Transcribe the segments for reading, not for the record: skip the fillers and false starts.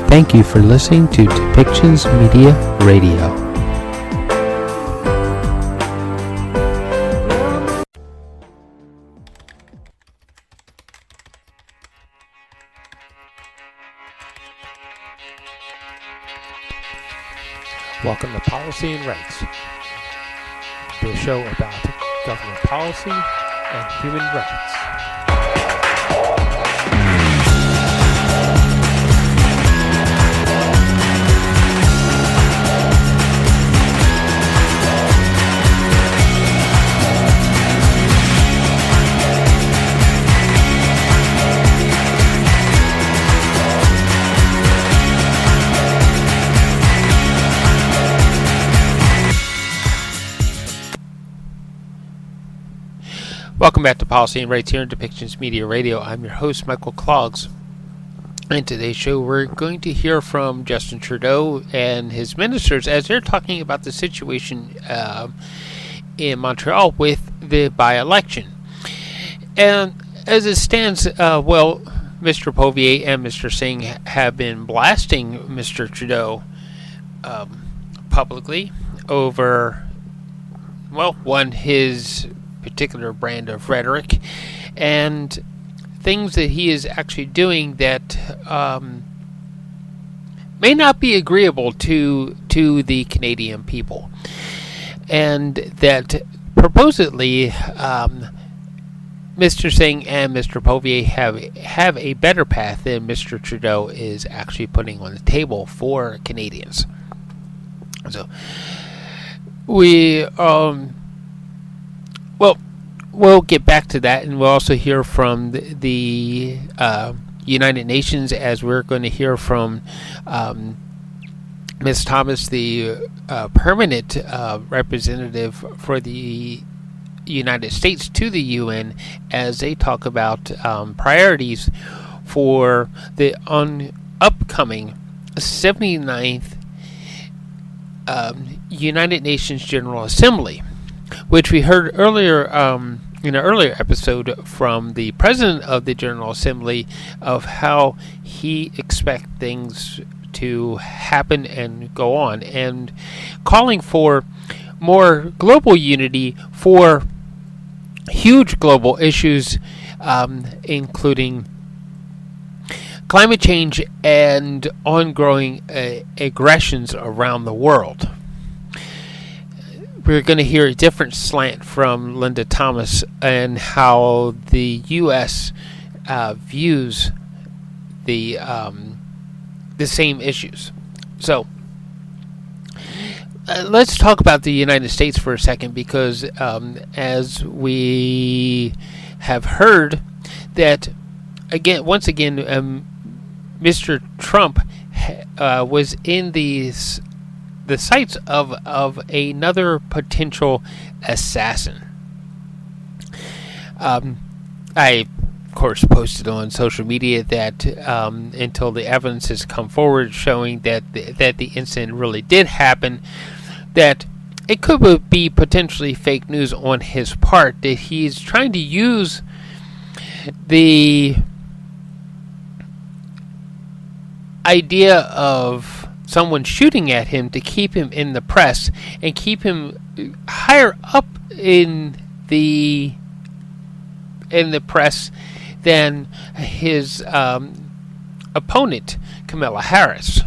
Thank you for listening to Depictions Media Radio. Welcome to Policy and Rights, the show about government policy and human rights. Welcome back to Policy and Rights here on Depictions Media Radio. I'm your host, Michael Clogs. In today's show, we're going to hear from Justin Trudeau and his ministers as they're talking about the situation in Montreal with the by-election. And as it stands, Mr. Poilievre and Mr. Singh have been blasting Mr. Trudeau publicly over, his particular brand of rhetoric and things that he is actually doing that may not be agreeable to the Canadian people, and that supposedly Mr. Singh and Mr. Poilievre have a better path than Mr. Trudeau is actually putting on the table for Canadians. So we we'll get back to that, and we'll also hear from the United Nations, as we're going to hear from Ms. Thomas, the permanent representative for the United States to the UN, as they talk about priorities for the upcoming 79th United Nations General Assembly, which we heard earlier in an earlier episode from the President of the General Assembly of how he expects things to happen and go on, and calling for more global unity for huge global issues, including climate change and ongoing aggressions around the world. We're going to hear a different slant from Linda Thomas and how the U.S. Views the same issues. So let's talk about the United States for a second, because as we have heard that once again, Mr. Trump was in the sights of another potential assassin. I, of course, posted on social media that until the evidence has come forward showing that the incident really did happen, that it could be potentially fake news on his part, that he's trying to use the idea of someone shooting at him to keep him in the press and keep him higher up in the press than his opponent, Kamala Harris.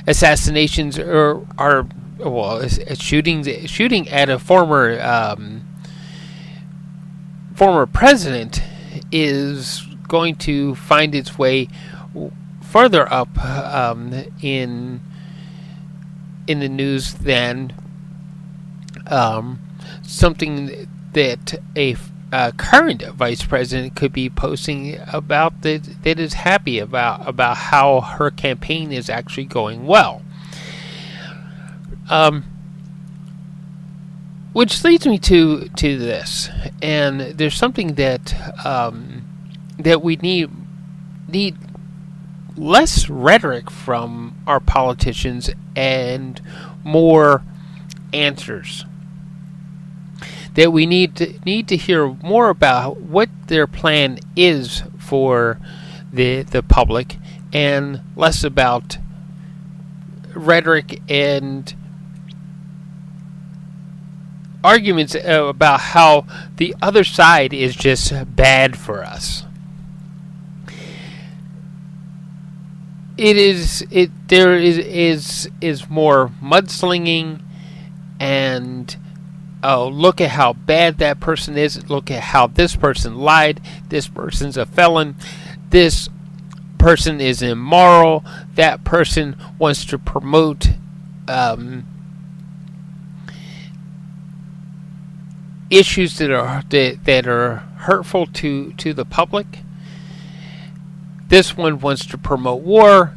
Assassinations are shooting at a former president is going to find its way further up in the news than something that a current vice president could be posting about that is happy about how her campaign is actually going well. Which leads me to this, and there's something that we need less rhetoric from our politicians and more answers. That we need to hear more about what their plan is for the public, and less about rhetoric and arguments about how the other side is just bad for us. There is more mudslinging and look at how bad that person is, look at how this person lied, this person's a felon, this person is immoral, that person wants to promote issues that are hurtful to the public. This one wants to promote war.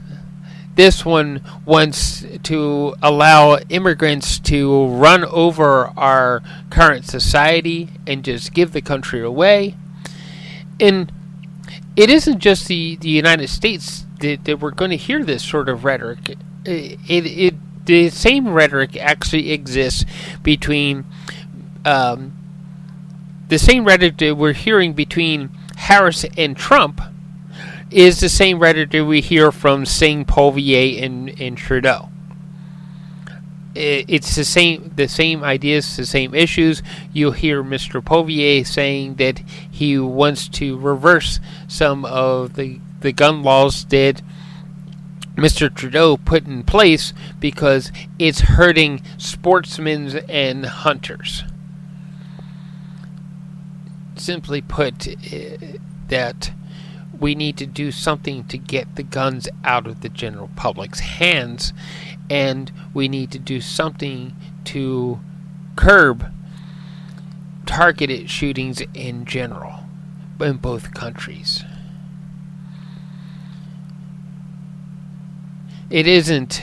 This one wants to allow immigrants to run over our current society and just give the country away. And it isn't just the United States that we're going to hear this sort of rhetoric. The same rhetoric actually exists between the same rhetoric that we're hearing between Harris and Trump is the same rhetoric that we hear from Singh, Poilievre, and Trudeau. It's the same ideas, the same issues. You'll hear Mr. Poilievre saying that he wants to reverse some of the gun laws that Mr. Trudeau put in place because it's hurting sportsmen and hunters. Simply put, that we need to do something to get the guns out of the general public's hands, and we need to do something to curb targeted shootings in general in both countries. It isn't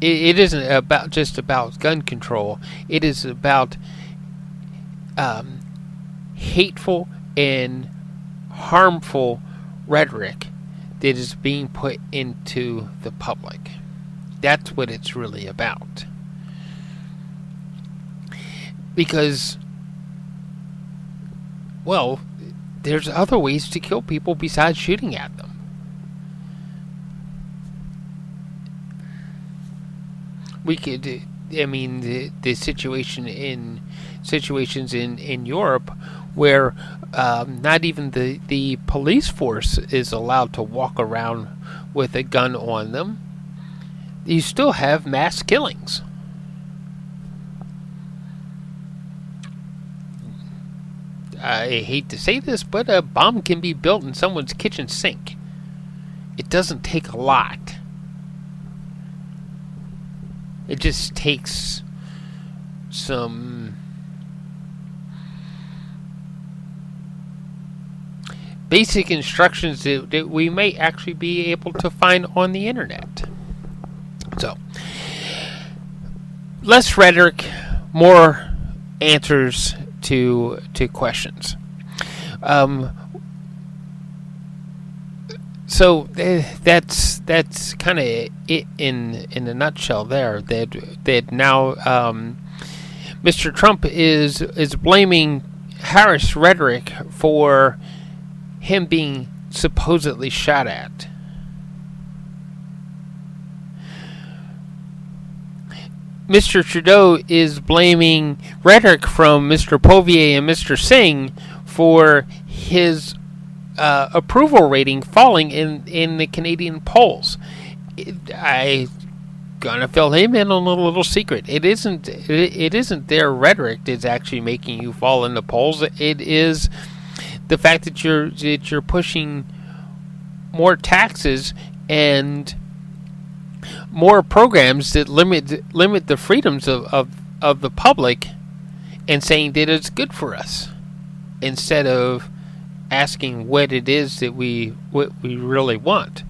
about just about gun control. It is about hateful and harmful rhetoric that is being put into the public. That's what it's really about. Because, well, there's other ways to kill people besides shooting at them. We could, I mean, the situations in Europe where not even the police force is allowed to walk around with a gun on them, you still have mass killings. I hate to say this, but a bomb can be built in someone's kitchen sink. It doesn't take a lot. It just takes some basic instructions that we may actually be able to find on the internet. So, less rhetoric, more answers to questions. So that's kind of it in a nutshell. There, that now Mr. Trump is blaming Harris' rhetoric for him being supposedly shot at. Mr. Trudeau is blaming rhetoric from Mr. Poilievre and Mr. Singh for his approval rating falling in the Canadian polls. I gonna fill him in on a little secret. It isn't their rhetoric that's actually making you fall in the polls. It is the fact that you're pushing more taxes and more programs that limit the freedoms of the public, and saying that it's good for us, instead of asking what it is that we really want.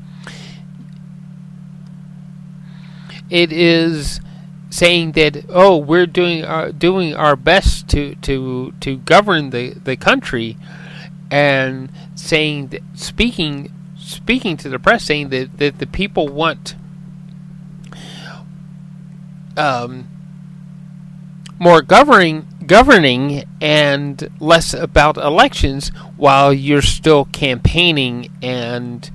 It is saying that, oh, we're doing our best to govern the country, and saying that, speaking to the press, saying that the people want more governing and less about elections, while you're still campaigning and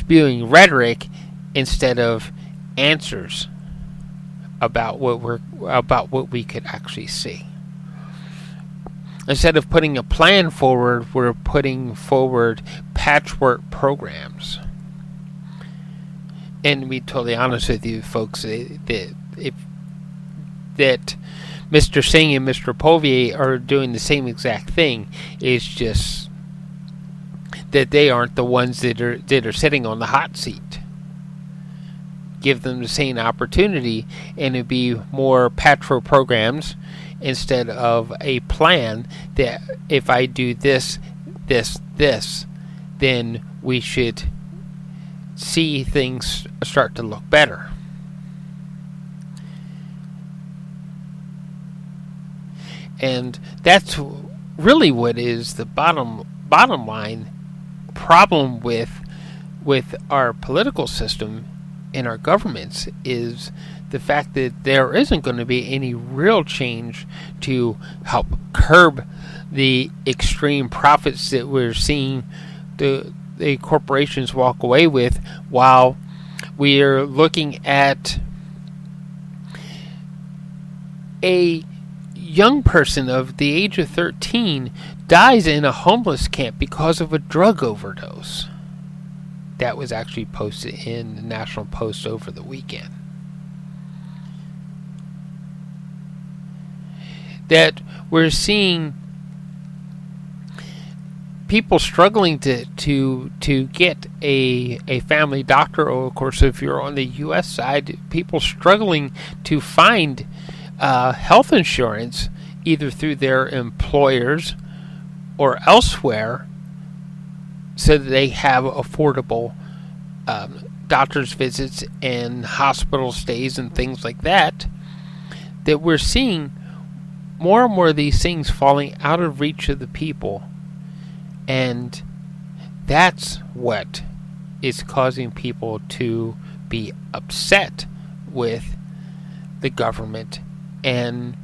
spewing rhetoric instead of answers about what we could actually see. Instead of putting a plan forward, we're putting forward patchwork programs. And to be totally honest with you, folks, that Mr. Singh and Mr. Povier are doing the same exact thing. It's just that they aren't the ones that are sitting on the hot seat. Give them the same opportunity, and it'd be more patchwork programs instead of a plan that if I do this, then we should see things start to look better. And that's really what is the bottom line problem with our political system and our governments, is the fact that there isn't going to be any real change to help curb the extreme profits that we're seeing the corporations walk away with, while we are looking at a young person of the age of 13 dies in a homeless camp because of a drug overdose. That was actually posted in the National Post over the weekend. That we're seeing people struggling to get a family doctor, or of course if you're on the U.S. side, people struggling to find health insurance either through their employers or elsewhere, so that they have affordable doctor's visits and hospital stays and things like that. That we're seeing more and more of these things falling out of reach of the people, and that's what is causing people to be upset with the government and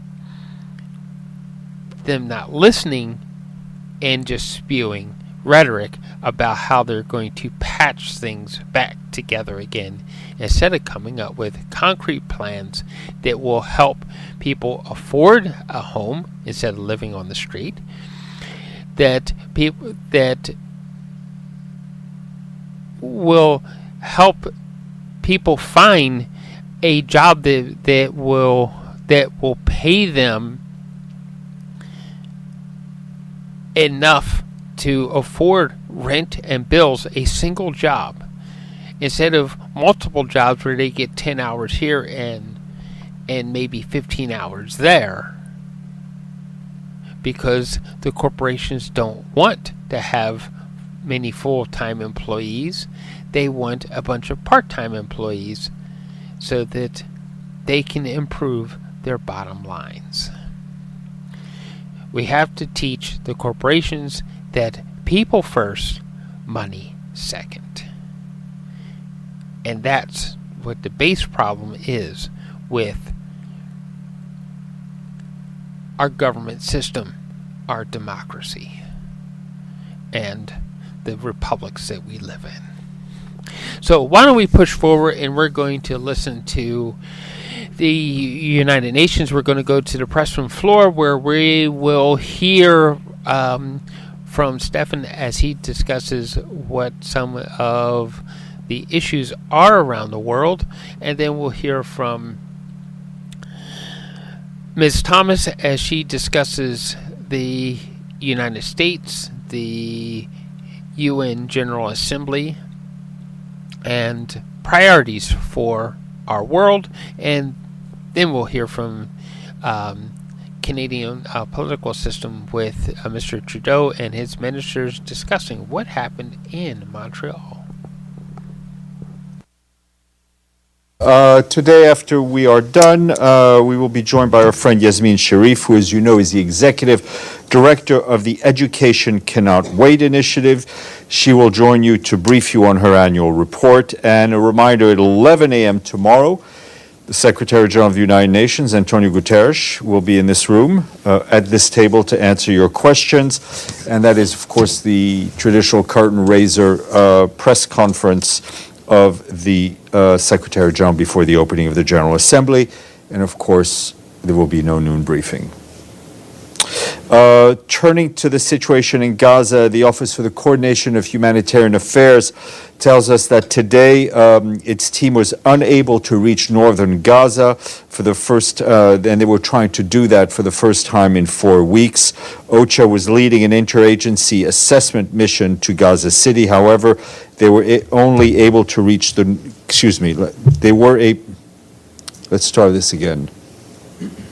them not listening and just spewing rhetoric about how they're going to patch things back together again, instead of coming up with concrete plans that will help people afford a home instead of living on the street, that will help people find a job that will pay them enough to afford rent and bills. A single job instead of multiple jobs where they get 10 hours here and maybe 15 hours there, because the corporations don't want to have many full-time employees. They want a bunch of part-time employees so that they can improve their bottom lines. We have to teach the corporations that people first, money second. And that's what the base problem is with our government system, our democracy, and the republics that we live in. So why don't we push forward, and we're going to listen to the United Nations. We're going to go to the press room floor, where we will hear from Stefan as he discusses what some of the issues are around the world, and then we'll hear from Ms. Thomas as she discusses the United States, the UN General Assembly, and priorities for our world, and then we'll hear from Canadian political system with Mr. Trudeau and his ministers discussing what happened in Montreal. Today, after we are done, we will be joined by our friend Yasmin Sharif, who, as you know, is the Executive Director of the Education Cannot Wait initiative. She will join you to brief you on her annual report. And a reminder, at 11 a.m. tomorrow, The Secretary General of the United Nations, Antonio Guterres, will be in this room at this table to answer your questions. And that is, of course, the traditional curtain raiser press conference of the Secretary General before the opening of the General Assembly. And, of course, there will be no noon briefing. Turning to the situation in Gaza, the Office for the Coordination of Humanitarian Affairs tells us that today its team was unable to reach northern Gaza for the first, and they were trying to do that for the first time in 4 weeks. OCHA was leading an interagency assessment mission to Gaza City. However, they were only able to reach the, let's try this again.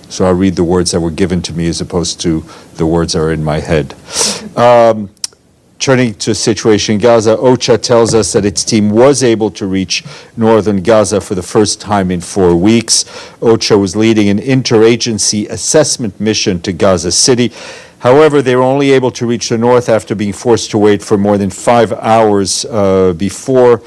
So I'll read the words that were given to me as opposed to the words that are in my head. Turning to the situation in Gaza, OCHA tells us that its team was able to reach northern Gaza for the first time in 4 weeks. OCHA was leading an interagency assessment mission to Gaza City. However, they were only able to reach the north after being forced to wait for more than 5 hours before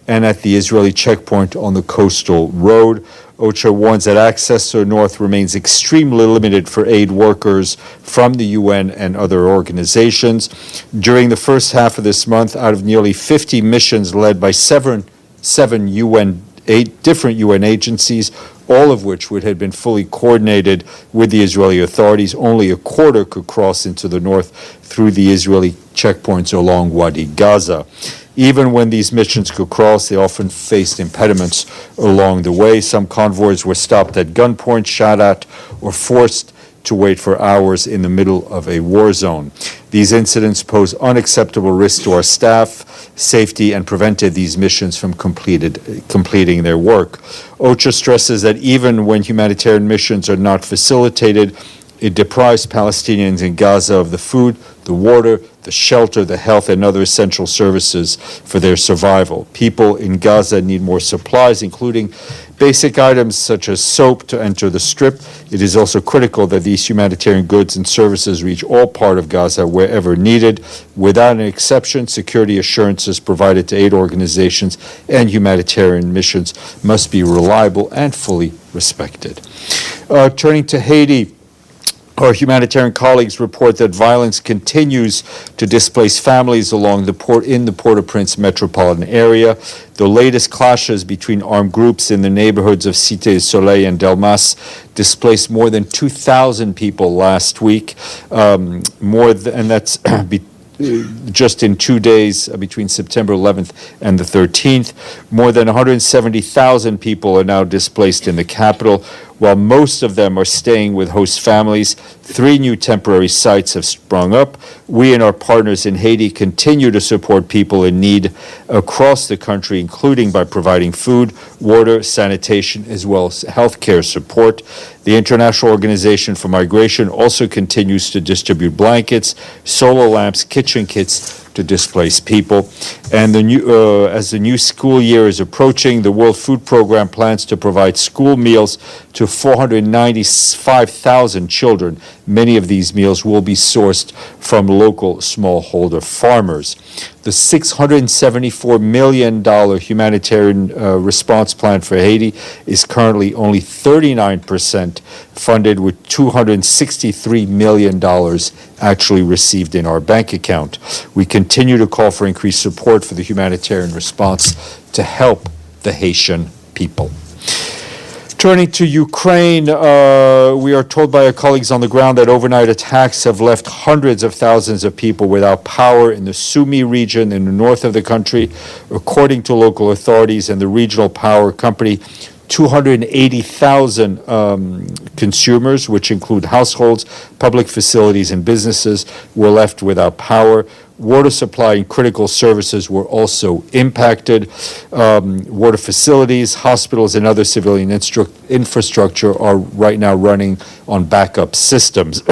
and at the Israeli checkpoint on the coastal road. OCHA warns that access to the north remains extremely limited for aid workers from the UN and other organizations. During the first half of this month, out of nearly 50 missions led by seven different UN agencies, all of which would have been fully coordinated with the Israeli authorities, only a quarter could cross into the north through the Israeli checkpoints along Wadi Gaza. Even when these missions could cross, they often faced impediments along the way. Some convoys were stopped at gunpoint, shot at, or forced to wait for hours in the middle of a war zone. These incidents pose unacceptable risks to our staff, safety, and prevented these missions from completing their work. OCHA stresses that even when humanitarian missions are not facilitated, it deprives Palestinians in Gaza of the food, the water, the shelter, the health, and other essential services for their survival. People in Gaza need more supplies, including basic items such as soap to enter the strip. It is also critical that these humanitarian goods and services reach all parts of Gaza wherever needed. Without an exception, security assurances provided to aid organizations and humanitarian missions must be reliable and fully respected. Turning to Haiti, our humanitarian colleagues report that violence continues to displace families along the Port-au-Prince metropolitan area. The latest clashes between armed groups in the neighborhoods of Cité Soleil and Delmas displaced more than 2,000 people last week, and that's just in 2 days between September 11th and the 13th. More than 170,000 people are now displaced in the capital. While most of them are staying with host families, 3 new temporary sites have sprung up. We and our partners in Haiti continue to support people in need across the country, including by providing food, water, sanitation, as well as healthcare support. The International Organization for Migration also continues to distribute blankets, solar lamps, kitchen kits to displaced people. And as the new school year is approaching, the World Food Program plans to provide school meals to 495,000 children. Many of these meals will be sourced from local smallholder farmers. The $674 million humanitarian response plan for Haiti is currently only 39% funded, with $263 million actually received in our bank account. We continue to call for increased support for the humanitarian response to help the Haitian people. Turning to Ukraine, we are told by our colleagues on the ground that overnight attacks have left hundreds of thousands of people without power in the Sumy region in the north of the country. According to local authorities and the regional power company, 280,000 consumers, which include households, public facilities, and businesses, were left without power. Water supply and critical services were also impacted. Water facilities, hospitals, and other civilian infrastructure are right now running on backup systems.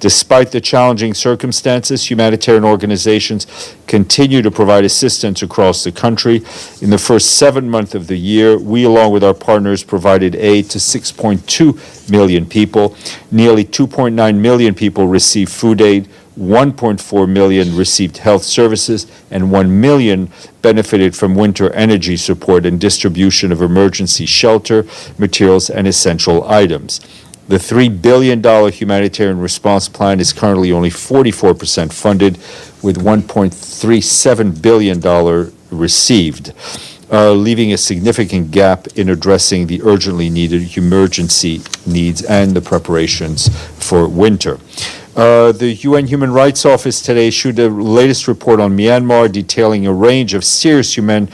Despite the challenging circumstances, humanitarian organizations continue to provide assistance across the country. In the first 7 months of the year, we, along with our partners, provided aid to 6.2 million people. Nearly 2.9 million people received food aid, 1.4 million received health services, and 1 million benefited from winter energy support and distribution of emergency shelter, materials, and essential items. The $3 billion humanitarian response plan is currently only 44% funded, with $1.37 billion received, leaving a significant gap in addressing the urgently needed emergency needs and the preparations for winter. The UN Human Rights Office today issued the latest report on Myanmar, detailing a range of serious human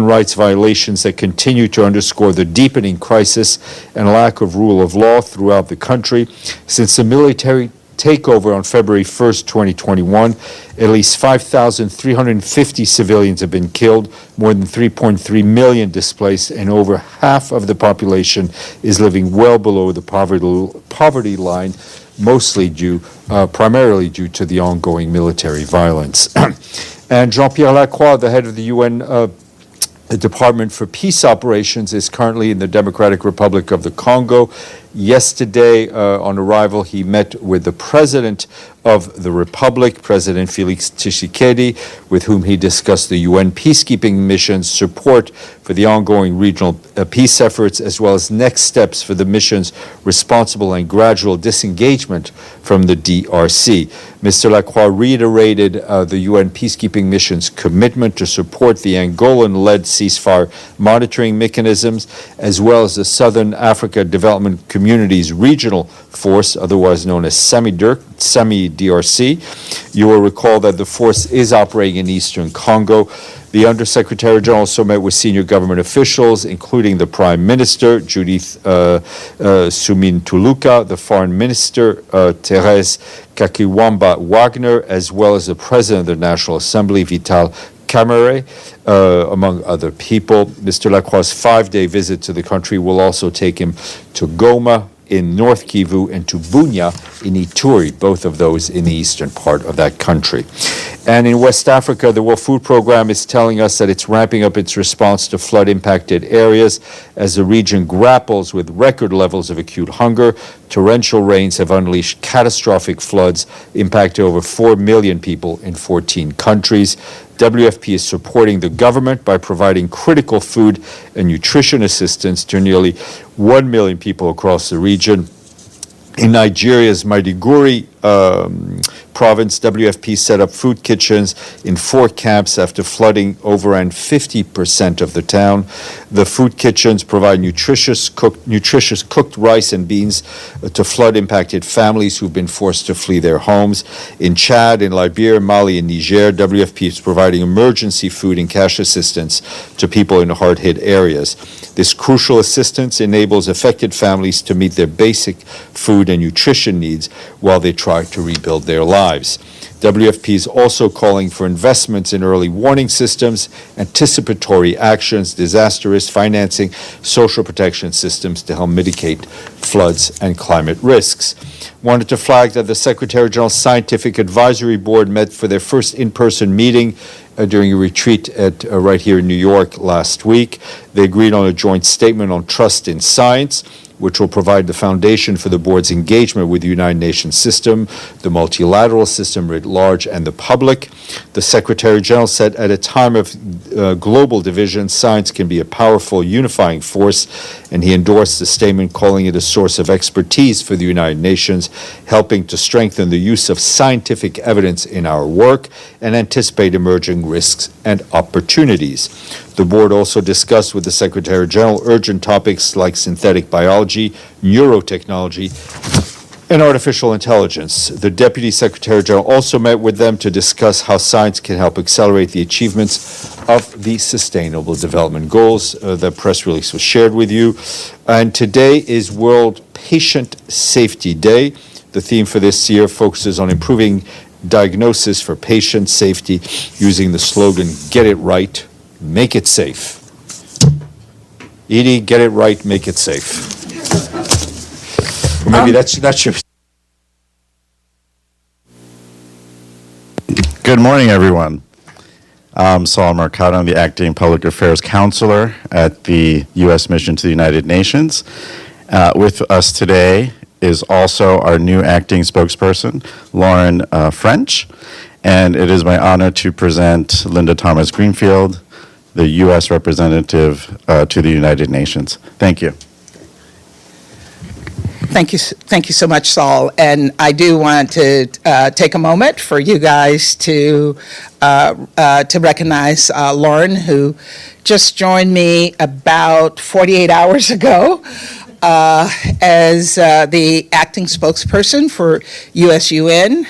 rights violations that continue to underscore the deepening crisis and lack of rule of law throughout the country. Since the military takeover on February 1st, 2021, at least 5,350 civilians have been killed, more than 3.3 million displaced, and over half of the population is living well below the poverty line, primarily due to the ongoing military violence. And Jean-Pierre Lacroix, the head of the UN Department for Peace Operations, is currently in the Democratic Republic of the Congo. Yesterday, on arrival, he met with the President of the Republic, President Félix Tshisekedi, with whom he discussed the UN peacekeeping mission's support for the ongoing regional peace efforts, as well as next steps for the mission's responsible and gradual disengagement from the DRC. Mr. Lacroix reiterated the UN peacekeeping mission's commitment to support the Angolan-led ceasefire monitoring mechanisms, as well as the Southern Africa Development Community's regional force, otherwise known as SAMI-DRC. You will recall that the force is operating in eastern Congo. The Undersecretary General also met with senior government officials, including the Prime Minister, Judith Sumin-Tuluka, the Foreign Minister, Thérèse Kakiwamba-Wagner, as well as the President of the National Assembly, Vital Kamerhe, among other people. Mr. Lacroix's 5-day visit to the country will also take him to Goma in North Kivu and to Bunia in Ituri, both of those in the eastern part of that country. And in West Africa, the World Food Programme is telling us that it's ramping up its response to flood-impacted areas as the region grapples with record levels of acute hunger. Torrential rains have unleashed catastrophic floods, impacting over 4 million people in 14 countries. WFP is supporting the government by providing critical food and nutrition assistance to nearly 1 million people across the region. In Nigeria's Maiduguri province, WFP set up food kitchens in 4 camps after flooding overran 50% of the town. The food kitchens provide nutritious cooked rice and beans to flood-impacted families who've been forced to flee their homes. In Chad, in Liberia, Mali, and Niger, WFP is providing emergency food and cash assistance to people in hard-hit areas. This crucial assistance enables affected families to meet their basic food and nutrition needs while they try to rebuild their lives. WFP is also calling for investments in early warning systems, anticipatory actions, disaster risk financing, social protection systems to help mitigate floods and climate risks. Wanted to flag that the Secretary General's Scientific Advisory Board met for their first in-person meeting during a retreat right here in New York last week. They agreed on a joint statement on trust in science, which will provide the foundation for the board's engagement with the United Nations system, the multilateral system writ large, and the public. The Secretary General said at a time of global division, science can be a powerful unifying force, and he endorsed the statement, calling it a source of expertise for the United Nations, helping to strengthen the use of scientific evidence in our work and anticipate emerging risks and opportunities. The board also discussed with the Secretary General urgent topics like synthetic biology, neurotechnology, and artificial intelligence. The Deputy Secretary General also met with them to discuss how science can help accelerate the achievements of the Sustainable Development Goals. The press release was shared with you. And today is World Patient Safety Day. The theme for this year focuses on improving diagnosis for patient safety using the slogan, "Get it right, make it safe." Edie, get it right, make it safe. Or maybe that's your... Good morning, everyone. I'm Saul Mercado. I'm the Acting Public Affairs Counselor at the U.S. Mission to the United Nations. With us today is also our new acting spokesperson, Lauren French. And it is my honor to present Linda Thomas Greenfield, the U.S. representative to the United Nations. Thank you. Thank you so much, Saul. And I do want to take a moment for you guys to recognize Lauren, who just joined me about 48 hours ago as the acting spokesperson for USUN.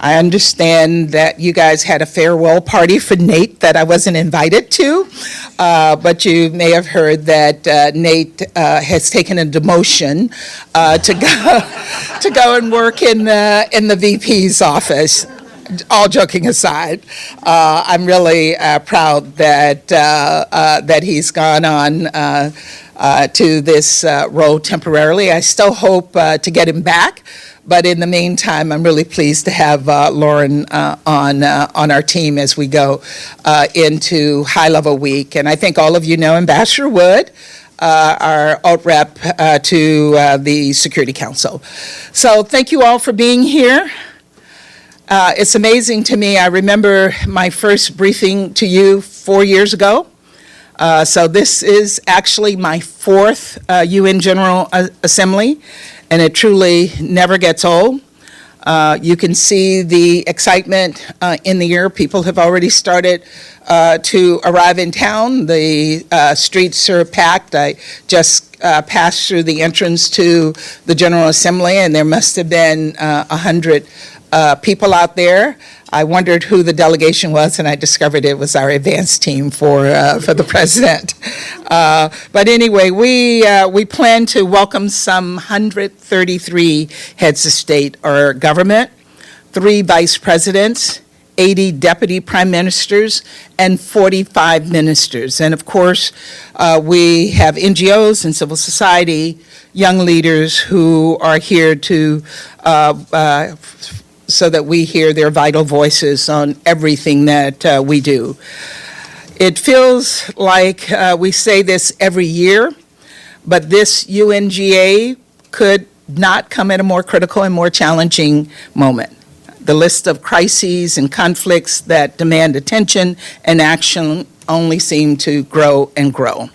I understand that you guys had a farewell party for Nate that I wasn't invited to, but you may have heard that Nate has taken a demotion to go and work in the VP's office. All joking aside, I'm really proud that he's gone on to this role temporarily. I still hope to get him back. But in the meantime, I'm really pleased to have Lauren on our team as we go into High Level Week. And I think all of you know Ambassador Wood, our alt rep to the Security Council. So thank you all for being here. It's amazing to me. I remember my first briefing to you 4 years ago. So this is actually my fourth UN General Assembly. And it truly never gets old. You can see the excitement in the air. People have already started to arrive in town. The streets are packed. I just passed through the entrance to the General Assembly, and there must have been 100 people out there. I wondered who the delegation was, and I discovered it was our advance team for the president. But anyway, we plan to welcome some 133 heads of state or government, 3 vice presidents, 80 deputy prime ministers, and 45 ministers. And of course, we have NGOs and civil society, young leaders who are here to so that we hear their vital voices on everything that we do. It feels like we say this every year, but this UNGA could not come at a more critical and more challenging moment. The list of crises and conflicts that demand attention and action only seem to grow and grow.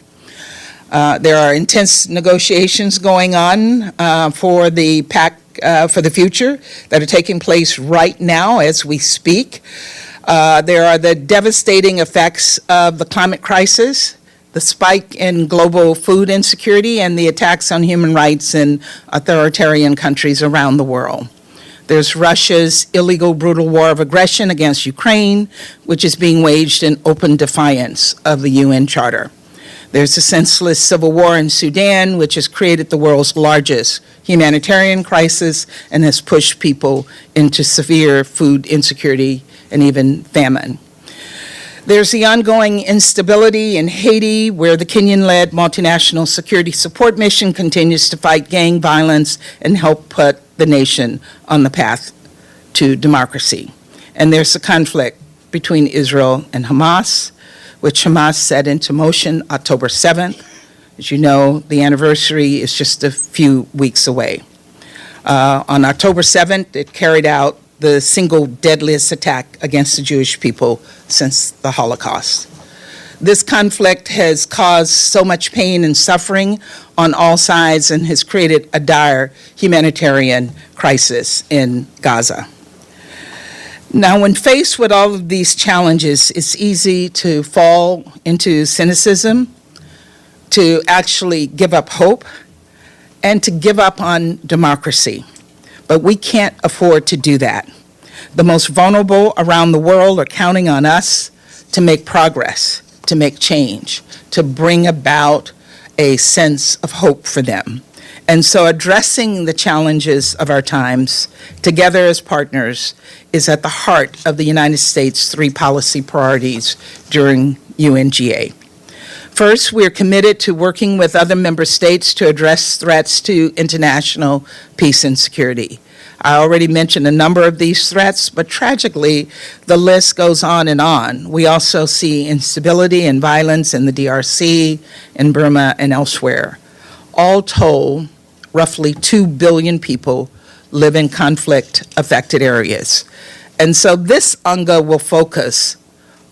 There are intense negotiations going on for the pact for the future that are taking place right now as we speak. There are the devastating effects of the climate crisis, the spike in global food insecurity, and the attacks on human rights in authoritarian countries around the world. There's Russia's illegal, brutal war of aggression against Ukraine, which is being waged in open defiance of the UN Charter. There's a senseless civil war in Sudan, which has created the world's largest humanitarian crisis and has pushed people into severe food insecurity and even famine. There's the ongoing instability in Haiti, where the Kenyan-led multinational security support mission continues to fight gang violence and help put the nation on the path to democracy. And there's the conflict between Israel and Hamas, which Hamas set into motion October 7th. As you know, the anniversary is just a few weeks away. On October 7th, it carried out the single deadliest attack against the Jewish people since the Holocaust. This conflict has caused so much pain and suffering on all sides and has created a dire humanitarian crisis in Gaza. Now, when faced with all of these challenges, it's easy to fall into cynicism, to actually give up hope, and to give up on democracy. But we can't afford to do that. The most vulnerable around the world are counting on us to make progress, to make change, to bring about a sense of hope for them. And so addressing the challenges of our times together as partners is at the heart of the United States' 3 policy priorities during UNGA. First, we are committed to working with other member states to address threats to international peace and security. I already mentioned a number of these threats, but tragically, the list goes on and on. We also see instability and violence in the DRC, in Burma, and elsewhere. All told, roughly 2 billion people live in conflict-affected areas. And so this UNGA will focus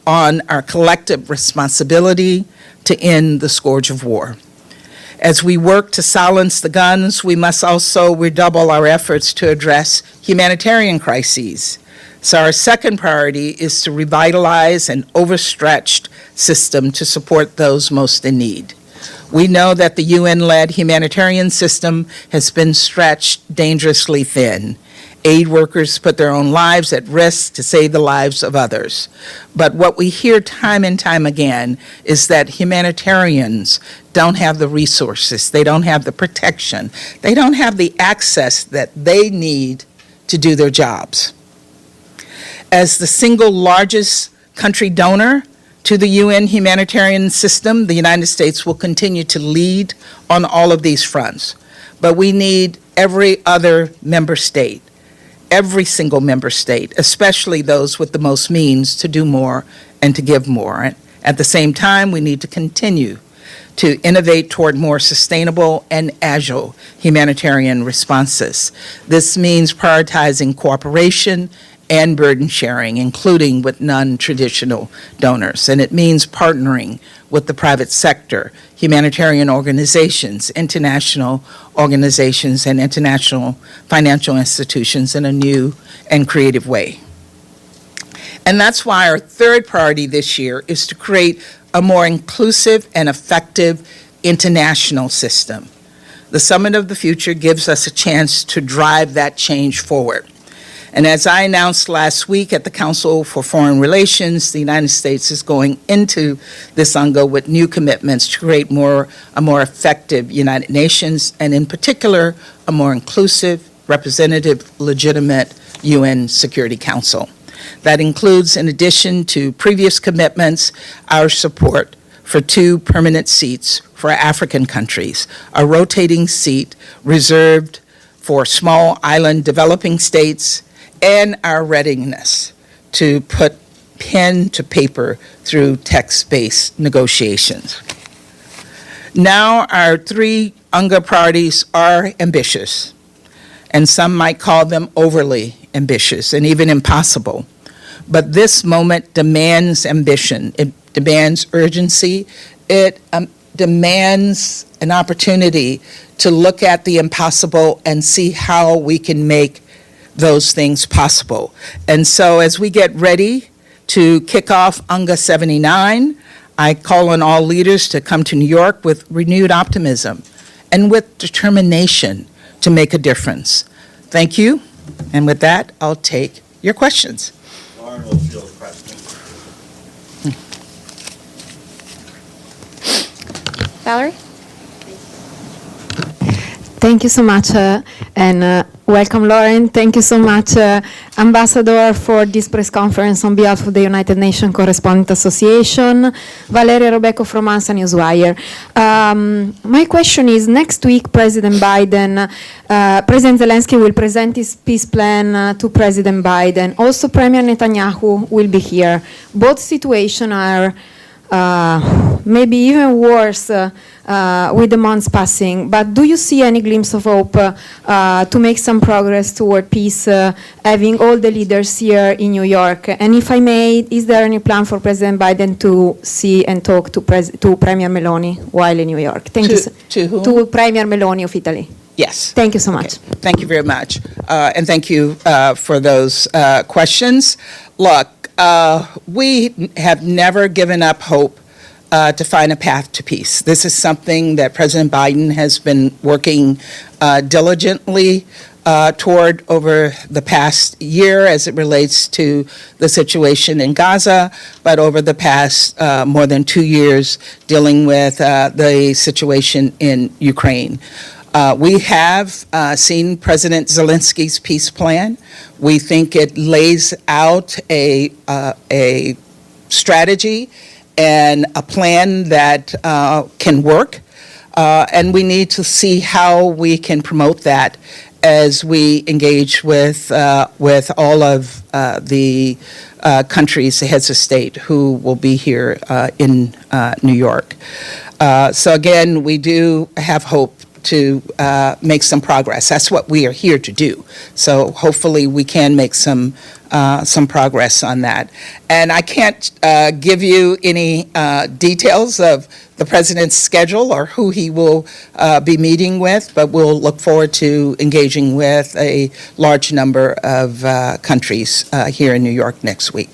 on our collective responsibility to end the scourge of war. As we work to silence the guns, we must also redouble our efforts to address humanitarian crises. So our second priority is to revitalize an overstretched system to support those most in need. We know that the UN-led humanitarian system has been stretched dangerously thin. Aid workers put their own lives at risk to save the lives of others. But what we hear time and time again is that humanitarians don't have the resources, they don't have the protection, they don't have the access that they need to do their jobs. As the single largest country donor to the UN humanitarian system, the United States will continue to lead on all of these fronts. But we need every other member state, every single member state, especially those with the most means, to do more and to give more. At the same time, we need to continue to innovate toward more sustainable and agile humanitarian responses. This means prioritizing cooperation and burden sharing, including with non-traditional donors. And it means partnering with the private sector, humanitarian organizations, international organizations, and international financial institutions in a new and creative way. And that's why our third priority this year is to create a more inclusive and effective international system. The Summit of the Future gives us a chance to drive that change forward. And as I announced last week at the Council for Foreign Relations, the United States is going into this UNGA with new commitments to create a more effective United Nations, and in particular, a more inclusive, representative, legitimate UN Security Council. That includes, in addition to previous commitments, our support for 2 permanent seats for African countries, a rotating seat reserved for small island developing states, and our readiness to put pen to paper through text-based negotiations. Now, our 3 UNGA priorities are ambitious, and some might call them overly ambitious and even impossible. But this moment demands ambition, it demands urgency, it demands an opportunity to look at the impossible and see how we can make those things possible. And so as we get ready to kick off UNGA 79, I call on all leaders to come to New York with renewed optimism and with determination to make a difference. Thank you. And with that, I'll take your questions. Lauren will field questions. Valerie? Thank you so much, and welcome, Lauren. Thank you so much, Ambassador, for this press conference on behalf of the United Nations Correspondent Association. Valeria Robeco from ANSA Newswire. My question is, next week, President Zelensky will present his peace plan to President Biden. Also, Premier Netanyahu will be here. Both situations are maybe even worse with the months passing. But do you see any glimpse of hope to make some progress toward peace, having all the leaders here in New York? And if I may, is there any plan for President Biden to see and talk to Premier Meloni while in New York? Thank you. To whom? To Premier Meloni of Italy. Yes. Thank you so much. Okay. Thank you very much. And thank you for those questions. Look, we have never given up hope to find a path to peace. This is something that President Biden has been working diligently toward over the past year as it relates to the situation in Gaza, but over the past more than 2 years dealing with the situation in Ukraine. We have seen President Zelensky's peace plan. We think it lays out a strategy and a plan that can work, and we need to see how we can promote that as we engage with all of the countries, the heads of state, who will be here in New York. So again, we do have hope to make some progress. That's what we are here to do. So hopefully we can make some progress on that. And I can't give you any details of the president's schedule or who he will be meeting with, but we'll look forward to engaging with a large number of countries here in New York next week.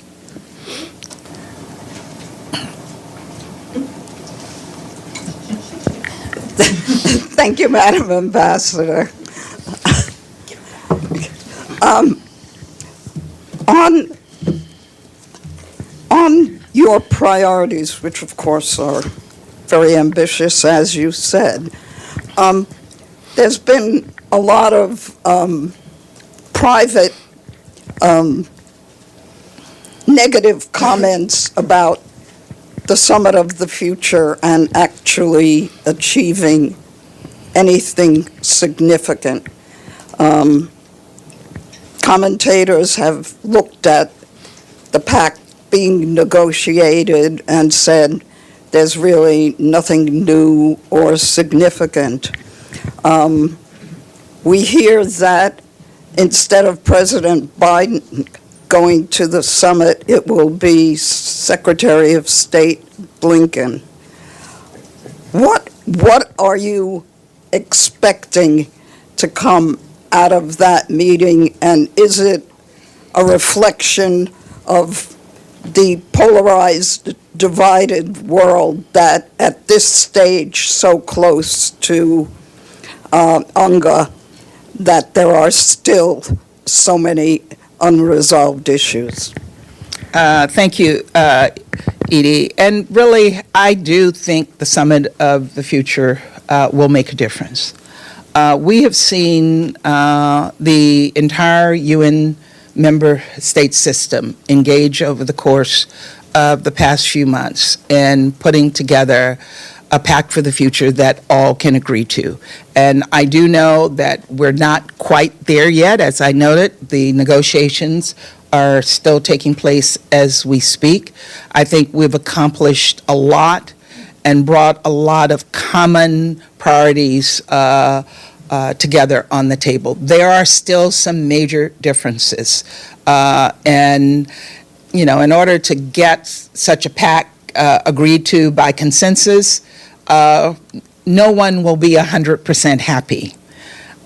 Thank you, Madam Ambassador. On your priorities, which of course are very ambitious, as you said, there's been a lot of private negative comments about the summit of the future and actually achieving anything significant. Commentators have looked at the pact being negotiated and said there's really nothing new or significant. We hear that instead of President Biden going to the summit, it will be Secretary of State Blinken. What are you expecting to come out of that meeting, and is it a reflection of the polarized, divided world that at this stage, so close to UNGA, that there are still so many unresolved issues? Thank you, Edie. And really, I do think the Summit of the Future will make a difference. We have seen the entire UN member state system engage over the course of the past few months in putting together a pact for the future that all can agree to. And I do know that we're not quite there yet. As I noted, the negotiations are still taking place as we speak. I think we've accomplished a lot and brought a lot of common priorities together on the table. There are still some major differences. And, you know, in order to get such a pact agreed to by consensus, no one will be 100% happy.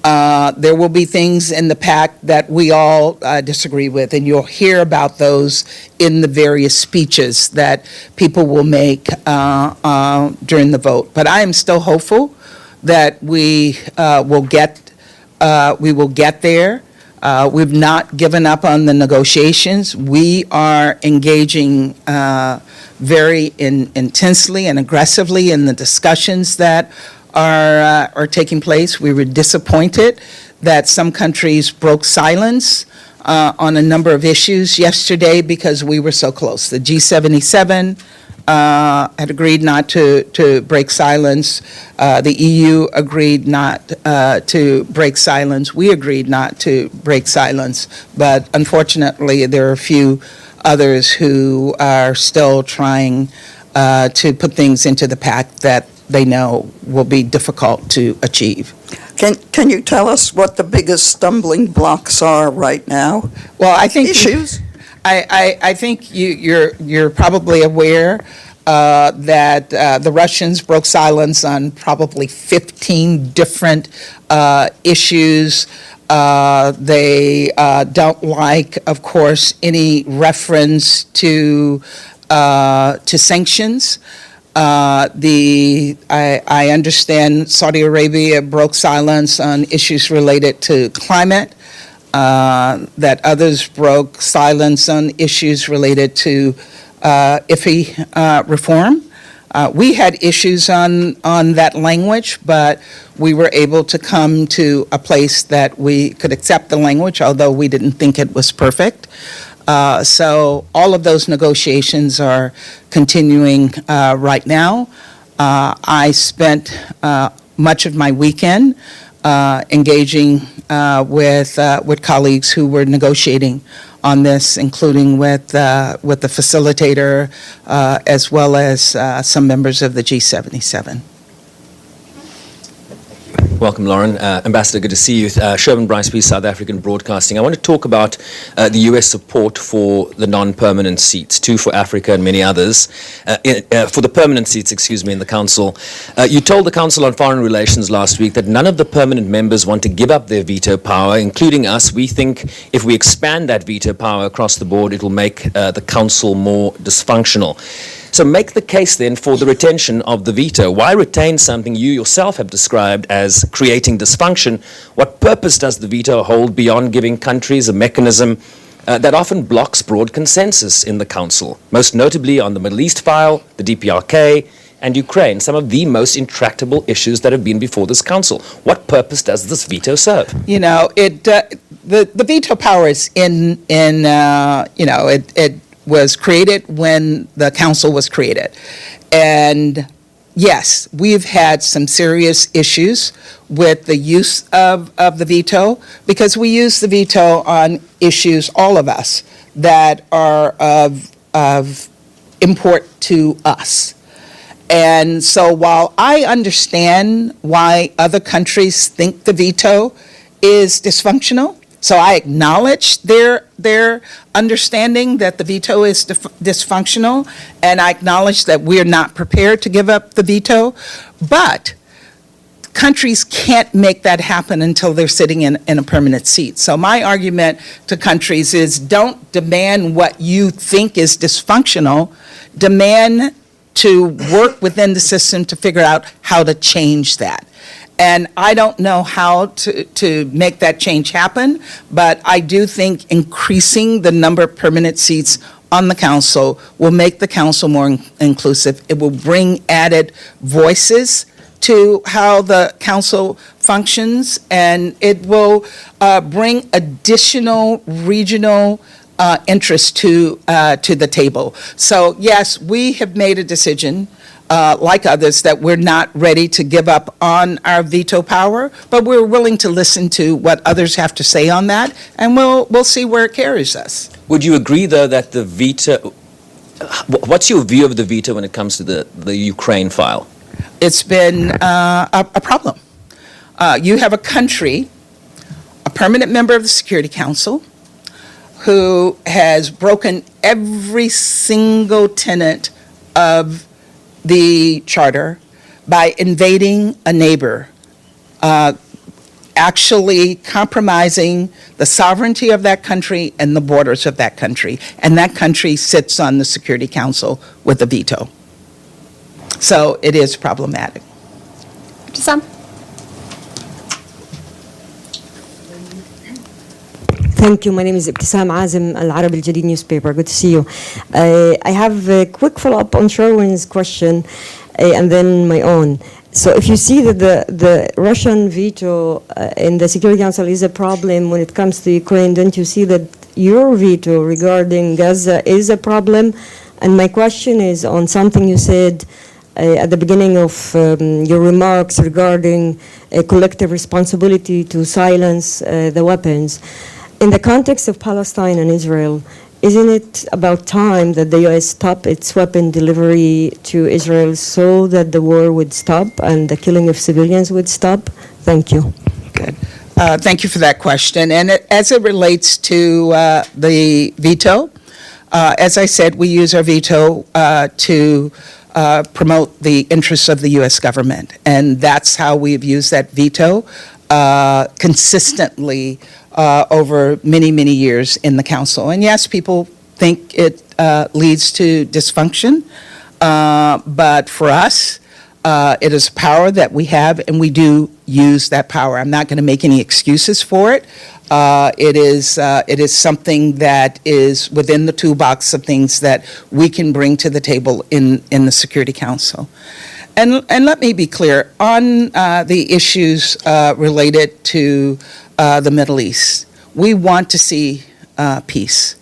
There will be things in the pact that we all disagree with, and you'll hear about those in the various speeches that people will make during the vote. But I am still hopeful that we will get there. We've not given up on the negotiations. We are engaging very intensely and aggressively in the discussions that are taking place. We were disappointed that some countries broke silence on a number of issues yesterday because we were so close. The G77 had agreed not to break silence. The EU agreed not to break silence. We agreed not to break silence. But unfortunately, there are a few others who are still trying to put things into the pact that they know will be difficult to achieve. Can you tell us what the biggest stumbling blocks are right now? Well, I think issues. I think you're probably aware that the Russians broke silence on probably 15 different issues. They don't like, of course, any reference to sanctions. I understand Saudi Arabia broke silence on issues related to climate, that others broke silence on issues related to IFE reform. We had issues on that language, but we were able to come to a place that we could accept the language, although we didn't think it was perfect. So all of those negotiations are continuing right now. I spent much of my weekend engaging with colleagues who were negotiating on this, including with the facilitator as well as some members of the G77. Welcome, Lauren. Ambassador, good to see you. Sherman Bryce, Peace, South African Broadcasting. I want to talk about the U.S. support for the non-permanent seats, two for Africa and many others, for the permanent seats, in the Council. You told the Council on Foreign Relations last week that none of the permanent members want to give up their veto power, including us. We think if we expand that veto power across the board, it will make the Council more dysfunctional. So make the case then for the retention of the veto. Why retain something you yourself have described as creating dysfunction? What purpose does the veto hold beyond giving countries a mechanism that often blocks broad consensus in the Council, most notably on the Middle East file, the DPRK, and Ukraine, some of the most intractable issues that have been before this Council? What purpose does this veto serve? You know, the veto power is it was created when the Council was created. And yes, we've had some serious issues with the use of the veto, because we use the veto on issues, all of us, that are of import to us. And so while I understand why other countries think the veto is dysfunctional, so I acknowledge their understanding that the veto is dysfunctional, and I acknowledge that we're not prepared to give up the veto, but countries can't make that happen until they're sitting in a permanent seat. So my argument to countries is, don't demand what you think is dysfunctional, demand to work within the system to figure out how to change that. And I don't know how to make that change happen, but I do think increasing the number of permanent seats on the Council will make the Council more inclusive. It will bring added voices to how the Council functions, and it will bring additional regional interest to the table. So yes, we have made a decision, like others, that we're not ready to give up on our veto power, but we're willing to listen to what others have to say on that, and we'll see where it carries us. Would you agree, though, that the veto, what's your view of the veto when it comes to the Ukraine file? It's been a problem. You have a country, a permanent member of the Security Council, who has broken every single tenet of the charter by invading a neighbor, actually compromising the sovereignty of that country and the borders of that country. And that country sits on the Security Council with a veto. So it is problematic. Sam? Thank you. My name is Ibtisam Azim, Al Arab Al Jadid newspaper. Good to see you. I have a quick follow-up on Sherwin's question and then my own. So if you see that the Russian veto in the Security Council is a problem when it comes to Ukraine, don't you see that your veto regarding Gaza is a problem? And my question is on something you said at the beginning of your remarks regarding a collective responsibility to silence the weapons. In the context of Palestine and Israel, isn't it about time that the U.S. stop its weapon delivery to Israel so that the war would stop and the killing of civilians would stop? Thank you. Good. Thank you for that question. And as it relates to the veto, as I said, we use our veto to promote the interests of the U.S. government. And that's how we've used that veto consistently over many, many years in the Council. And yes, people think it leads to dysfunction, but for us, it is power that we have, and we do use that power. I'm not going to make any excuses for it. It is something that is within the toolbox of things that we can bring to the table in the Security Council. And let me be clear on the issues related to the Middle East. We want to see peace,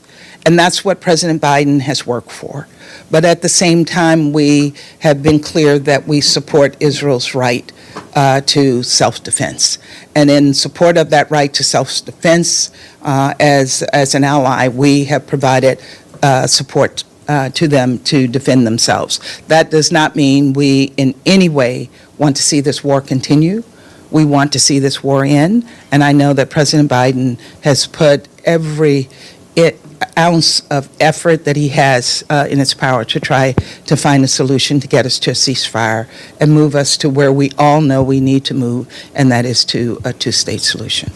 and that's what President Biden has worked for. But at the same time, we have been clear that we support Israel's right to self-defense. And in support of that right to self-defense, as an ally, we have provided support to them to defend themselves. That does not mean we in any way want to see this war continue. We want to see this war end, and I know that President Biden has put every ounce of effort that he has in its power to try to find a solution to get us to a ceasefire and move us to where we all know we need to move, and that is to a two-state solution.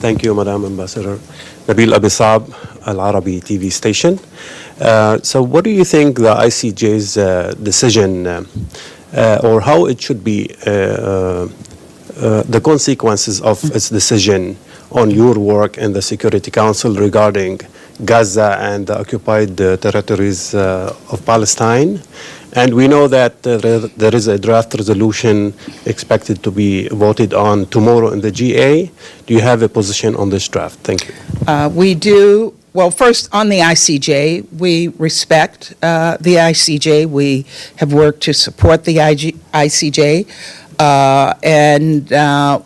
Thank you, Madam Ambassador. Nabil Abisab, Al Arabi TV station. So what do you think the ICJ's decision or how it should be, the consequences of its decision on your work in the Security Council regarding Gaza and the occupied territories of Palestine? And we know that there is a draft resolution expected to be voted on tomorrow in the GA. Do you have a position on this draft? Thank you. We do. Well, first, on the ICJ, we respect the ICJ. We have worked to support the ICJ. And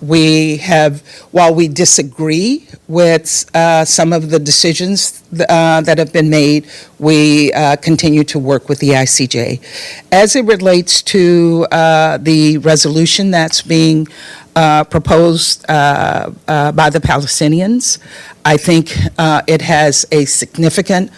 we have, while we disagree with some of the decisions that have been made, we continue to work with the ICJ. As it relates to the resolution that's being proposed by the Palestinians, I think it has a significant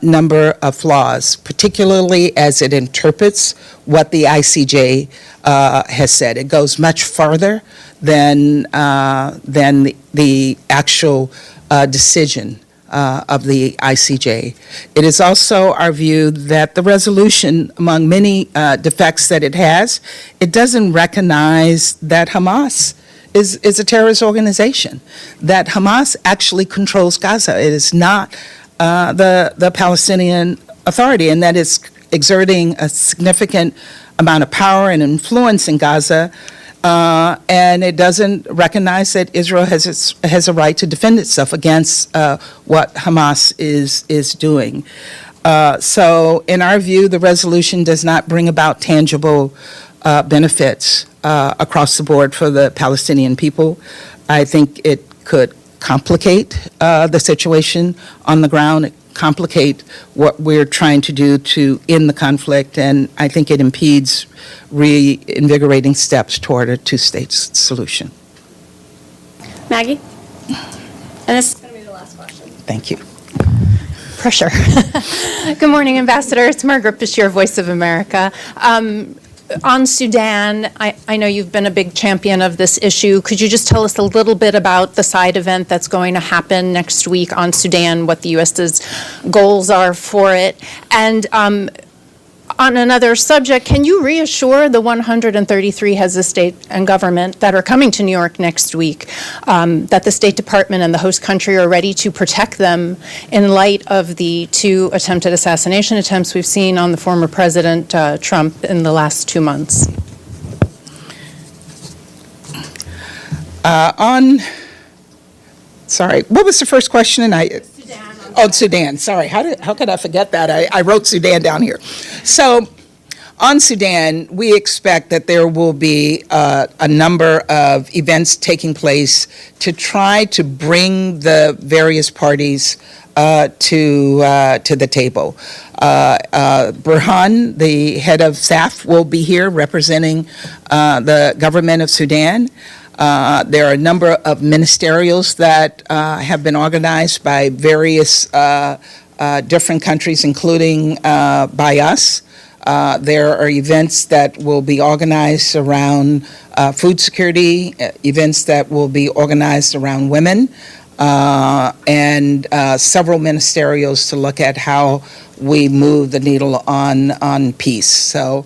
number of flaws, particularly as it interprets what the ICJ has said. It goes much farther than the actual decision of the ICJ. It is also our view that the resolution, among many defects that it has, it doesn't recognize that Hamas is a terrorist organization, that Hamas actually controls Gaza. It is not the Palestinian Authority, and that is exerting a significant amount of power and influence in Gaza, and it doesn't recognize that Israel has a right to defend itself against what Hamas is doing. So in our view, the resolution does not bring about tangible benefits across the board for the Palestinian people. I think it could complicate the situation on the ground, complicate what we're trying to do to end the conflict, and I think it impedes reinvigorating steps toward a two-state solution. Maggie? And this is going to be the last question. Thank you. Pressure. Good morning, Ambassador. It's Margaret Bashir, Voice of America. On Sudan, I know you've been a big champion of this issue. Could you just tell us a little bit about the side event that's going to happen next week on Sudan, what the U.S.'s goals are for it? And on another subject, can you reassure the 133 heads of state and government that are coming to New York next week that the State Department and the host country are ready to protect them in light of the 2 attempted assassination attempts we've seen on the former President Trump in the last 2 months? Sorry, what was the first question? Sudan. Sorry, how could I forget that? I wrote Sudan down here. So on Sudan, we expect that there will be a number of events taking place to try to bring the various parties to the table. Burhan, the head of SAF, will be here representing the government of Sudan. There are a number of ministerials that have been organized by various different countries, including by us. There are events that will be organized around food security, events that will be organized around women, and several ministerials to look at how we move the needle on peace. So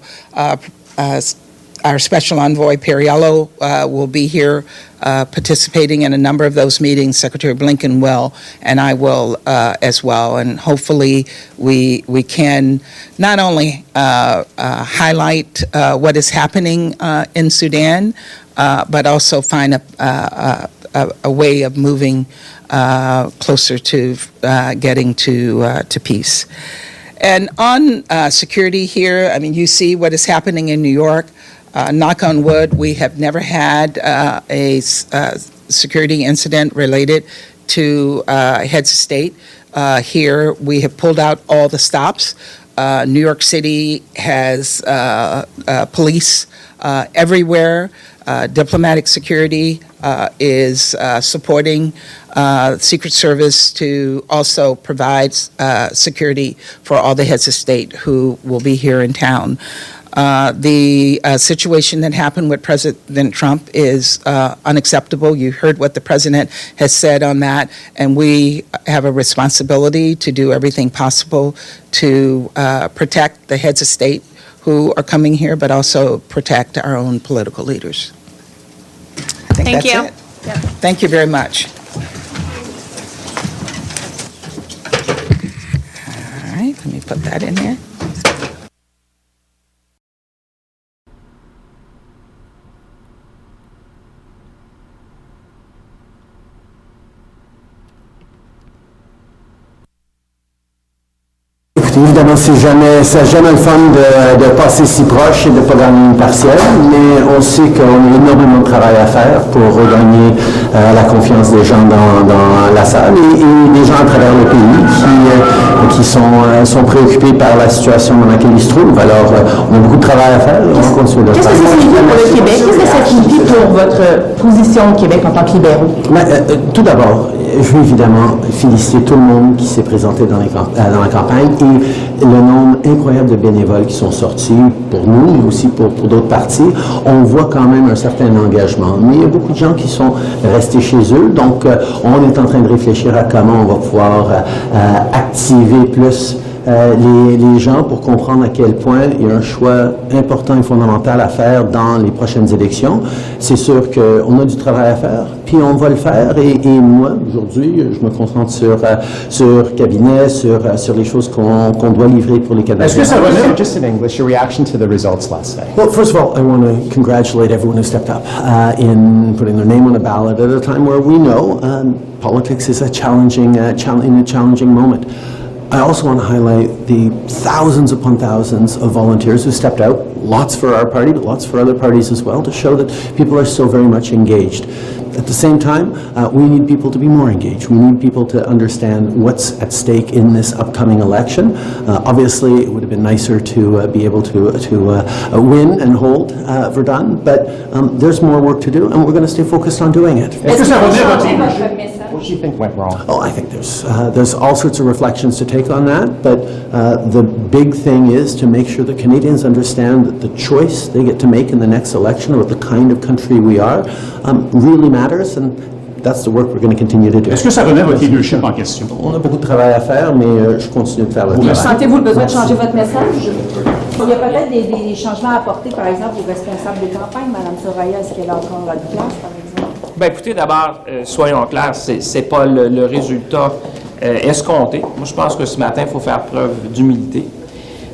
our special envoy, Perriello, will be here participating in a number of those meetings. Secretary Blinken will, and I will as well. And hopefully we can not only highlight what is happening in Sudan, but also find a way of moving closer to getting to peace. And on security here, I mean, you see what is happening in New York. Knock on wood, we have never had a security incident related to heads of state. Here, we have pulled out all the stops. New York City has police everywhere. Diplomatic security is supporting Secret Service to also provide security for all the heads of state who will be here in town. The situation that happened with President Trump is unacceptable. You heard what the president has said on that, and we have a responsibility to do everything possible to protect the heads of state who are coming here, but also protect our own political leaders. I think Thank that's you. it. Thank you very much. All right, let me put that in here. Évidemment, c'est jamais le fun de passer si proche et de ne pas gagner une partielle, mais on sait qu'on a énormément de travail à faire pour regagner la confiance des gens dans la salle et des gens à travers le pays qui sont préoccupés par la situation dans laquelle ils se trouvent. Alors, on a beaucoup de travail à faire et on va continuer de le faire. Qu'est-ce que ça signifie pour le Québec? Qu'est-ce que ça signifie pour votre position au Québec en tant que libéraux? Tout d'abord, je veux évidemment féliciter tout le monde qui s'est présenté dans la campagne et le nombre incroyable de bénévoles qui sont sortis pour nous, mais aussi pour d'autres partis. On voit quand même un certain engagement. Mais il y a beaucoup de gens qui sont restés chez eux. Donc, on est en train de réfléchir à comment on va pouvoir activer plus les gens pour comprendre à quel point il y a un choix important et fondamental à faire dans les prochaines élections. C'est sûr qu'on a du travail à faire, puis on va le faire. Et moi, aujourd'hui, je me concentre sur cabinet, sur les choses qu'on doit livrer pour les Canadiens. Est-ce que ça remet, just in English, your reaction to the results last night? Well, first of all, I want to congratulate everyone who stepped up in putting their name on the ballot at a time where we know politics is in a challenging moment. I also want to highlight the thousands upon thousands of volunteers who stepped out, lots for our party, but lots for other parties as well, to show that people are still very much engaged. At the same time, we need people to be more engaged. We need people to understand what's at stake in this upcoming election. Obviously, it would have been nicer to be able to win and hold Verdun, but there's more work to do, and we're going to stay focused on doing it. What do you think went wrong? Oh, I think there's all sorts of reflections to take on that, but the big thing is to make sure that Canadians understand that the choice they get to make in the next election about the kind of country we are really matters, and that's the work we're going to continue to do. Est-ce que ça remet votre leadership en question? On a beaucoup de travail à faire, mais je continue de faire le travail. Sentez-vous le besoin de changer votre message? Il y a peut-être des changements à apporter, par exemple, aux responsables des campagnes. Mme Soraya, est-ce qu'elle a encore une place, par exemple? Bien, écoutez, d'abord, soyons clairs, c'est pas le résultat escompté. Moi, je pense que ce matin, il faut faire preuve d'humilité.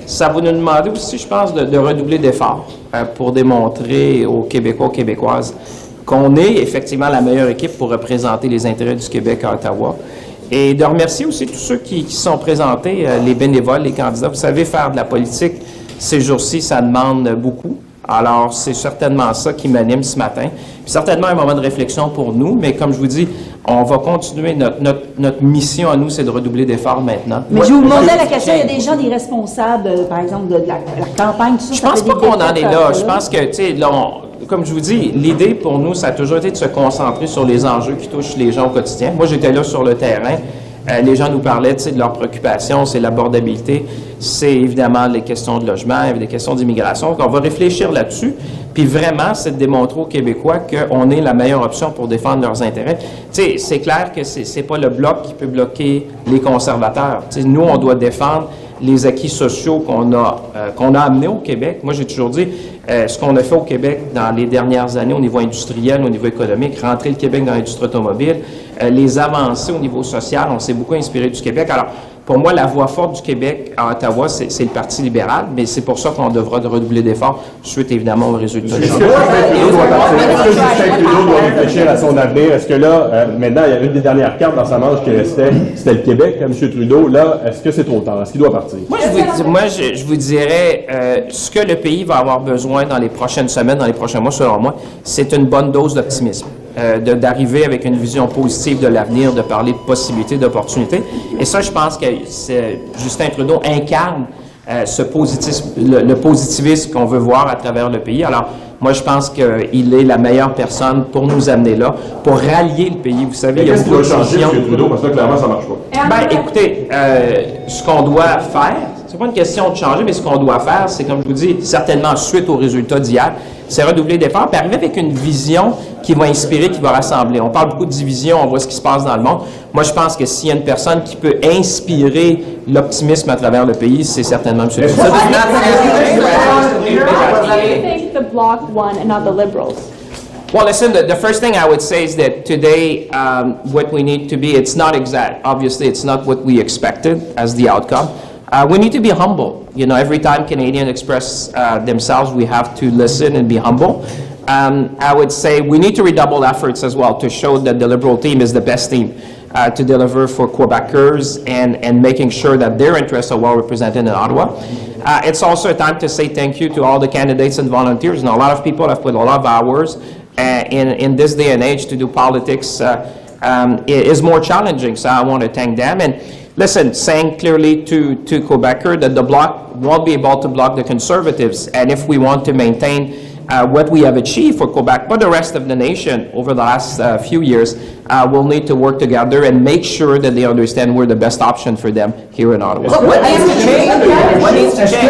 Ça va nous demander aussi, je pense, de redoubler d'efforts pour démontrer aux Québécois, aux Québécoises, qu'on est effectivement la meilleure équipe pour représenter les intérêts du Québec à Ottawa. Et de remercier aussi tous ceux qui sont présentés, les bénévoles, les candidats. Vous savez, faire de la politique, ces jours-ci, ça demande beaucoup. Alors, c'est certainement ça qui m'anime ce matin. Puis certainement un moment de réflexion pour nous, mais comme je vous dis, on va continuer. Notre mission à nous, c'est de redoubler d'efforts maintenant. Mais je vous demandais la question, il y a des gens, des responsables, par exemple, de la campagne, tout ça. Je pense pas qu'on en est là. Je pense que, tu sais, comme je vous dis, l'idée pour nous, ça a toujours été de se concentrer sur les enjeux qui touchent les gens au quotidien. Moi, j'étais là sur le terrain. Les gens nous parlaient de leurs préoccupations, c'est l'abordabilité, c'est évidemment les questions de logement, des questions d'immigration. Donc, on va réfléchir là-dessus. Puis vraiment, c'est de démontrer aux Québécois qu'on est la meilleure option pour défendre leurs intérêts. Tu sais, c'est clair que c'est pas le Bloc qui peut bloquer les conservateurs. Tu sais, nous, on doit défendre les acquis sociaux qu'on a amenés au Québec. Moi, j'ai toujours dit, ce qu'on a fait au Québec dans les dernières années au niveau industriel, au niveau économique, rentrer le Québec dans l'industrie automobile, les avancées au niveau social, on s'est beaucoup inspiré du Québec. Alors, pour moi, la voix forte du Québec à Ottawa, c'est le Parti libéral, mais c'est pour ça qu'on devra redoubler d'efforts suite, évidemment, aux résultats. Est-ce que Justin Trudeau doit réfléchir à son avenir? Est-ce que là, maintenant, il y a une des dernières cartes dans sa manche qui restait, c'était le Québec, M. Trudeau. Là, est-ce que c'est trop tard? Est-ce qu'il doit partir? Moi, je vous dirais, ce que le pays va avoir besoin dans les prochaines semaines, dans les prochains mois, selon moi, c'est une bonne dose d'optimisme. D'arriver avec une vision positive de l'avenir, de parler de possibilités, d'opportunités. Et ça, je pense que Justin Trudeau incarne le positivisme qu'on veut voir à travers le pays. Alors, moi, je pense qu'il est la meilleure personne pour nous amener là, pour rallier le pays. Vous savez, il y a beaucoup de changer, M. Trudeau, parce que là, clairement, ça ne marche pas. Ben, écoutez, ce qu'on doit faire, c'est pas une question de changer, mais ce qu'on doit faire, c'est, comme je vous dis, certainement suite aux résultats d'hier, c'est redoubler d'efforts, puis arriver avec une vision qui va inspirer, qui va rassembler. On parle beaucoup de division, on voit ce qui se passe dans le monde. Moi, je pense que s'il y a une personne qui peut inspirer l'optimisme à travers le pays, c'est certainement M. Trudeau. The Bloc won and not the Liberals? Well, listen, the first thing I would say is that today, what we need to be, it's not exact. Obviously, it's not what we expected as the outcome. We need to be humble. You know, every time Canadians express themselves, we have to listen and be humble. I would say we need to redouble efforts as well to show that the Liberal team is the best team to deliver for Quebecers and making sure that their interests are well represented in Ottawa. It's also a time to say thank you to all the candidates and volunteers. And a lot of people have put a lot of hours in this day and age to do politics is more challenging. So I want to thank them. And listen, saying clearly to Quebecer that the Bloc won't be able to block the Conservatives. And if we want to maintain what we have achieved for Quebec, but the rest of the nation over the last few years, we'll need to work together and make sure that they understand we're the best option for them here in Ottawa. What needs to change?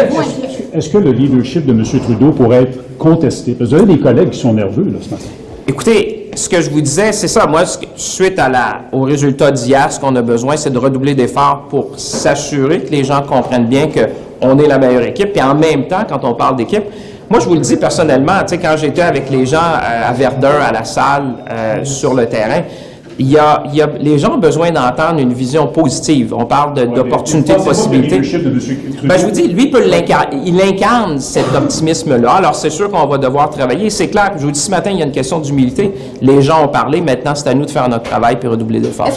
Est-ce que le leadership de M. Trudeau pourrait être contesté? Parce que vous avez des collègues qui sont nerveux là, ce matin. Écoutez, ce que je vous disais, c'est ça. Moi, suite au résultat d'hier, ce qu'on a besoin, c'est de redoubler d'efforts pour s'assurer que les gens comprennent bien qu'on est la meilleure équipe. Puis en même temps, quand on parle d'équipe, moi, je vous le dis personnellement, tu sais, quand j'étais avec les gens à Verdun, à la salle, sur le terrain, les gens ont besoin d'entendre une vision positive. On parle d'opportunités, de possibilités. Ben, je vous dis, lui, il incarne cet optimisme-là. Alors, c'est sûr qu'on va devoir travailler. C'est clair, je vous dis, ce matin, il y a une question d'humilité. Les gens ont parlé. Maintenant, c'est à nous de faire notre travail et redoubler d'efforts.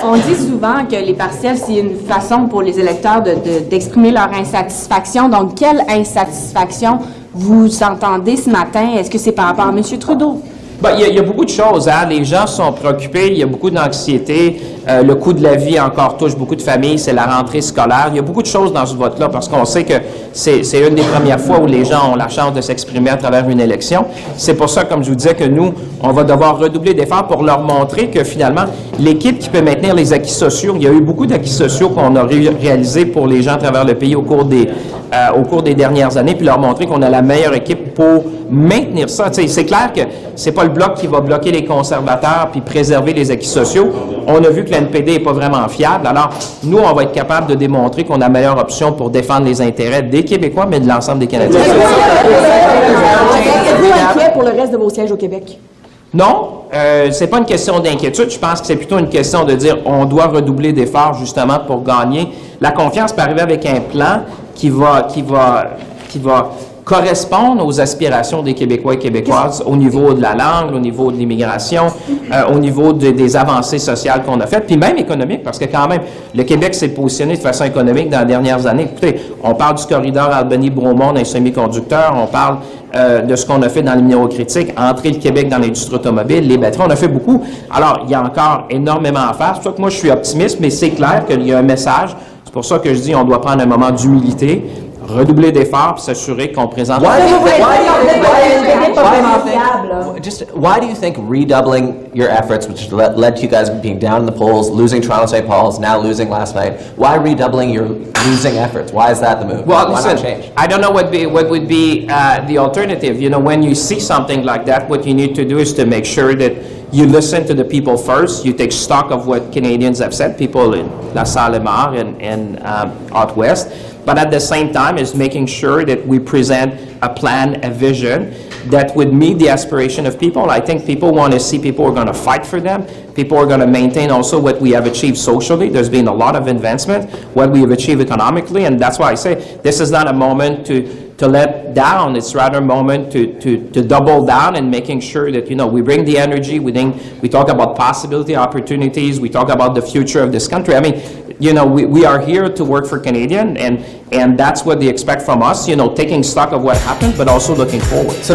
On dit souvent que les partiels, c'est une façon pour les électeurs d'exprimer leur insatisfaction. Donc, quelle insatisfaction vous entendez ce matin? Est-ce que c'est par rapport à M. Trudeau? Ben, il y a beaucoup de choses. Hein? Les gens sont préoccupés, il y a beaucoup d'anxiété. Le coût de la vie encore touche beaucoup de familles, c'est la rentrée scolaire. Il y a beaucoup de choses dans ce vote-là parce qu'on sait que c'est une des premières fois où les gens ont la chance de s'exprimer à travers une élection. C'est pour ça, comme je vous disais, que nous, on va devoir redoubler d'efforts pour leur montrer que finalement, l'équipe qui peut maintenir les acquis sociaux, il y a eu beaucoup d'acquis sociaux qu'on a réalisés pour les gens à travers le pays au cours des dernières années, puis leur montrer qu'on a la meilleure équipe pour maintenir ça. T'sais, c'est clair que c'est pas le Bloc qui va bloquer les conservateurs puis préserver les acquis sociaux. On a vu que l'NPD n'est pas vraiment fiable. Alors, nous, on va être capable de démontrer qu'on a la meilleure option pour défendre les intérêts des Québécois, mais de l'ensemble des Canadiens. Êtes-vous inquiet pour le reste de vos sièges au Québec? Non, c'est pas une question d'inquiétude. Je pense que c'est plutôt une question de dire on doit redoubler d'efforts justement pour gagner. La confiance peut arriver avec un plan qui va correspondre aux aspirations des Québécois et Québécoises au niveau de la langue, au niveau de l'immigration, au niveau des avancées sociales qu'on a faites, puis même économiques, parce que quand même, le Québec s'est positionné de façon économique dans les dernières années. Écoutez, on parle du corridor Albany-Bromont dans les semi-conducteurs, on parle de ce qu'on a fait dans les minéraux critiques, entrer le Québec dans l'industrie automobile, les batteries, on a fait beaucoup. Alors, il y a encore énormément à faire. C'est pour ça que moi, je suis optimiste, mais c'est clair qu'il y a un message. C'est pour ça que je dis on doit prendre un moment d'humilité, redoubler d'efforts pour s'assurer qu'on présente... Why do you think redoubling your efforts, which led to you guys being down in the polls, losing Toronto St. Paul's, now losing last night, why redoubling your losing efforts? Why is that the move? Well, why listen, not change? I don't know what would be the alternative. You know, when you see something like that, what you need to do is to make sure that you listen to the people first. You take stock of what Canadians have said, people in La Salle-et-Mar and out west. But at the same time, is making sure that we present a plan, a vision that would meet the aspiration of people. I think people want to see people who are going to fight for them. People are going to maintain also what we have achieved socially. There's been a lot of advancement, what we have achieved economically, and that's why I say this is not a moment to let down. It's rather a moment to double down and making sure that, you know, we bring the energy, we talk about possibility, opportunities, we talk about the future of this country. I mean, you know, we are here to work for Canadian, and that's what they expect from us, you know, taking stock of what happened, but also looking forward. So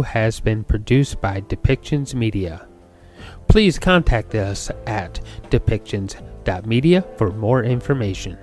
show has been produced by Depictions Media. Please contact us at depictions.media for more information.